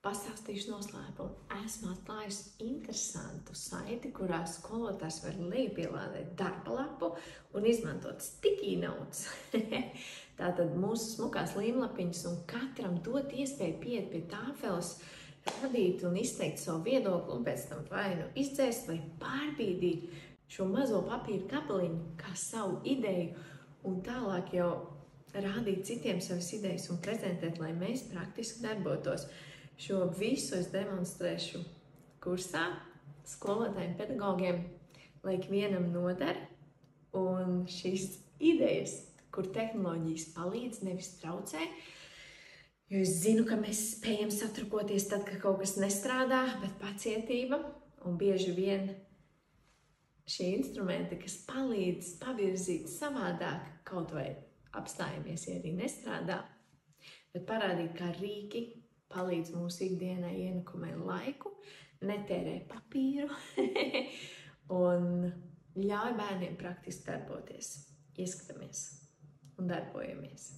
Pastāstīšu noslēpumu. Esmu atklājusi interesantu saiti, kurā skolotājs var lejupielādēt darba lapu un izmantot sticky notes. Tātad mūsu smukās līmlapiņas un katram dot iespēju pieiet pie tāfeles, radīt un izteikt savu viedokli un pēc tam vai nu izdzēst vai pārbīdīt šo mazo papīra gabaliņu kā savu ideju un tālāk jau rādīt citiem savas idejas un prezentēt, lai mēs praktiski darbotos. Šo visu es demonstrēšu kursā skolotājiem, pedagogiem, lai ikvienam noder. Un šīs idejas, kur tehnoloģijas palīdz, nevis traucē, jo es zinu, ka mēs spējam satrukoties tad, kad kaut kas nestrādā, bet pacietība un bieži vien šie instrumenti, kas palīdz pavirzīt savādāk, kaut vai apstājamies, ja arī nestrādā, bet parādīt, kā rīki palīdz mūsu ikdienai, ienekumē laiku, netērē papīru un ļauj bērniem praktiski darboties. Ieskatāmies un darbojamies.